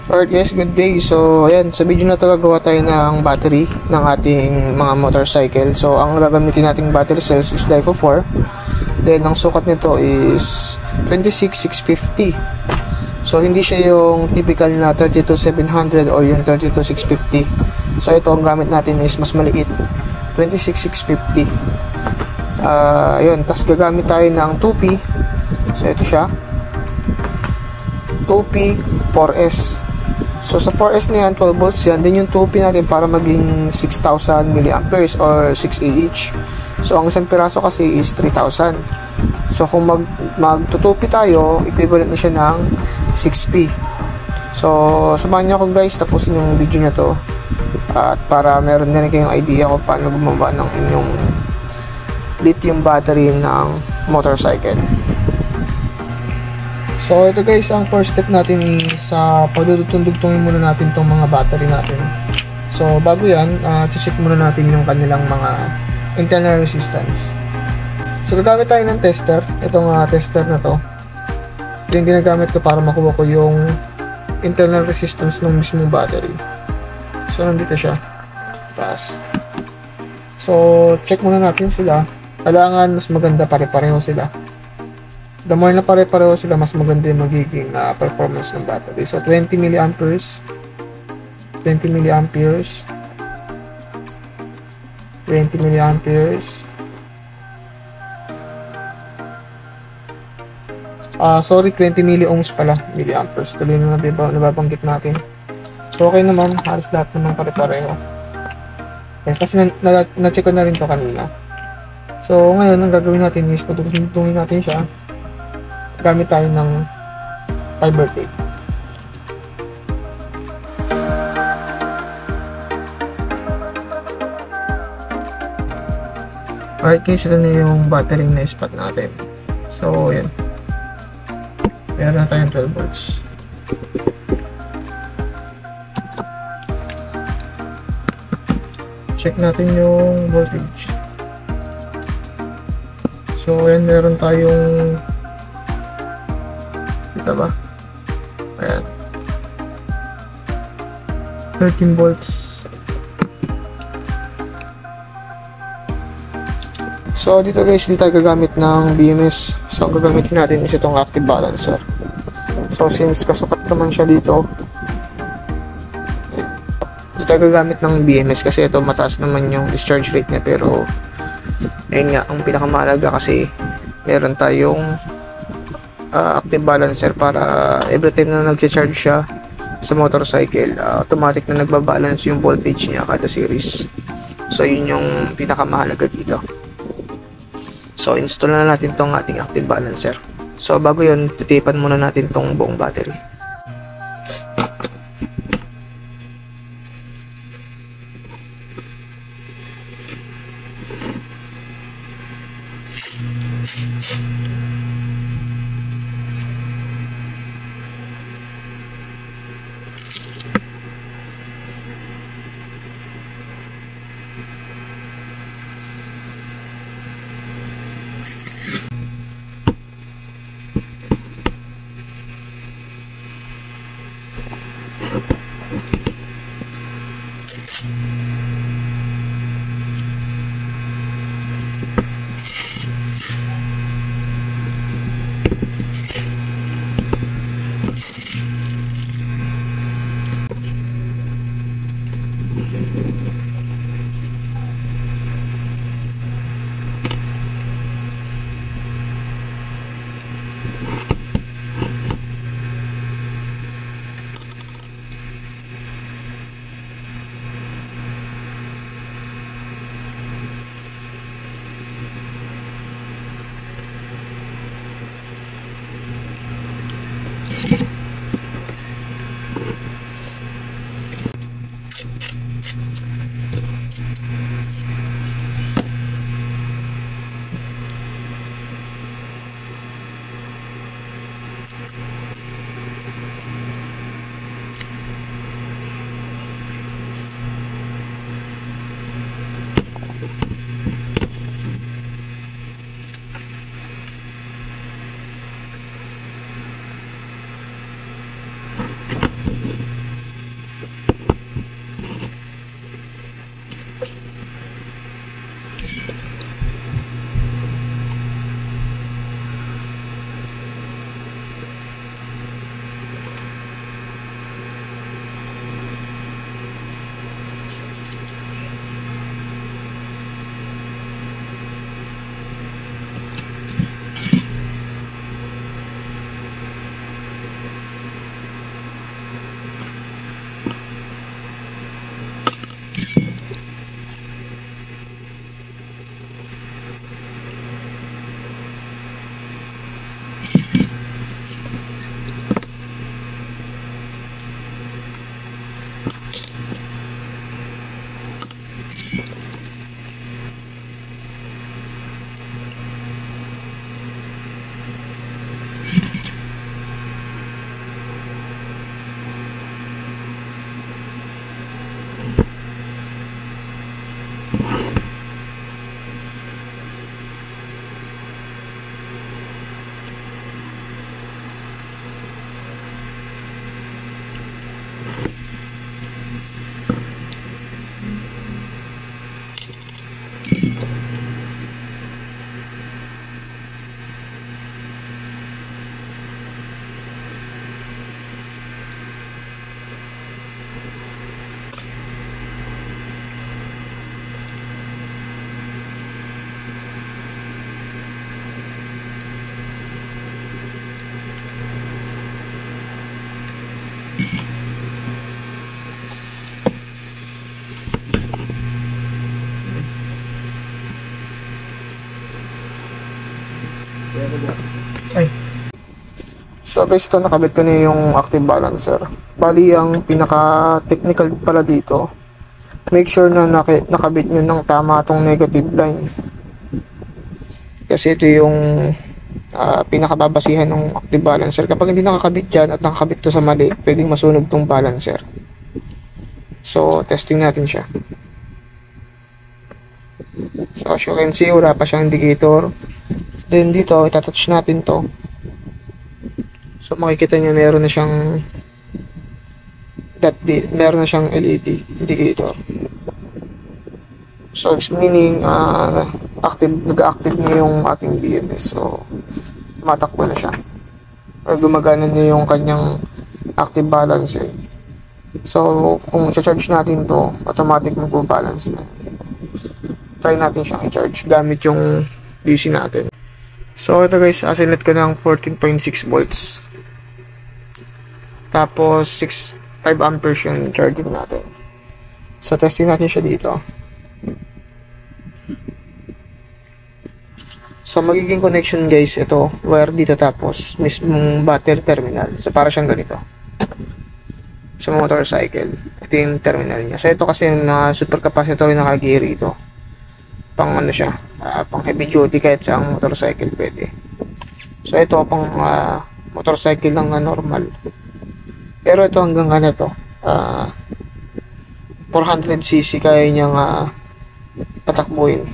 Alright guys, good day. So ayan, sa video na to gagawa tayo ng battery ng ating mga motorcycle. So ang gagamitin nating battery cells is LiFePO 4. Then ang sukat nito is 26650. So hindi siya yung typical na 32700 or yung 32650. So ito ang gamit natin is mas maliit, 26650. Ayun, tas gagamit tayo ng 2P. So ito siya, 2P 4S. So sa 4S na yan, 12 volts yan. Then yung 2P natin para maging 6,000 mA or 6Ah. So ang isang piraso kasi is 3,000. So kung mag-2P tayo, equivalent na siya ng 6P. So samahan niyo ako guys, tapusin yung video na to. At para meron na rin kayong idea kung paano gumawa ng inyong lithium battery ng motorcycle. So ito guys, ang first step natin sa pagdudugtong-dugtungin muna natin tong mga battery natin. So bago yan, check muna natin yung kanilang mga internal resistance. So gagamit tayo ng tester. Itong tester na to, yung ginagamit ko para makuha ko yung internal resistance ng mismong battery. So nandito siya. Tapos, so check muna natin sila. Kailangan mas maganda pare-pareho sila. The more na pare-pareho sila, mas maganda yung magiging performance ng battery. So 20 mA, 20 mA, 20 mA, sorry, 20 milliohms pala, milliamperes. Tuloy na nababanggit natin. So okay naman, halos lahat naman pare-pareho. Okay, kasi na-check ko na rin to kanina. So ngayon, ang gagawin natin is pagtutungin natin siya gamit tayo ng fiber tape. Alright guys, ito na yung battery na spot natin. So yan, meron na tayong 12 volts. Check natin yung voltage. So yan, meron tayong, kita ba? Ayan, 13 volts. So dito guys, dito tayo gagamit ng BMS. So ang gagamitin natin is itong active balancer. So since kasukat naman siya dito tayo gagamit ng BMS kasi ito mataas naman yung discharge rate niya, pero ayun nga, ang pinakamahalaga kasi meron tayong active balancer para every time na nag-charge siya sa motorcycle, automatic na nagbabalance yung voltage niya kada series. So yun yung pinakamahalaga dito. So install na natin tong ating active balancer. So bago yun, titipan muna natin tong buong battery. Ay. So guys, ito nakabit ko na yung active balancer. Bali, ang pinaka-technical pala dito, make sure na nakabit nyo ng tama itong negative line. Kasi ito yung pinakababasihan ng active balancer. Kapag hindi nakakabit dyan at nakakabit to sa mali, pwedeng masunog tong balancer. So, testing natin siya. So, as you can see, wala pa siyang indicator. Then dito, itatouch natin to. So makikita niyo meron na siyang meron na siyang LED indicator. So it's meaning nag-active na yung ating BMS. So tumatakbo na siya. Or gumagana na yung kanyang active balancing. So kung i-charge natin to, automatic magbo-balance na. Try natin siyang i-charge gamit yung DC natin. So ito guys, asinet ko ng 14.6 volts. Tapos 5 amperes yung charging natin. So testing natin siya dito. So magiging connection guys, ito wire dito tapos mismong battery terminal. So para siyang ganito. Sa motorcycle, ito yung terminal niya. So ito kasi na super capacitor yung nakagiri ito. Pang ano siya, pang heavy duty kahit sa ang motorcycle pwede. So ito pang motorcycle lang na normal. Pero ito hanggang ano to, 400cc kaya niyang patakbuhin.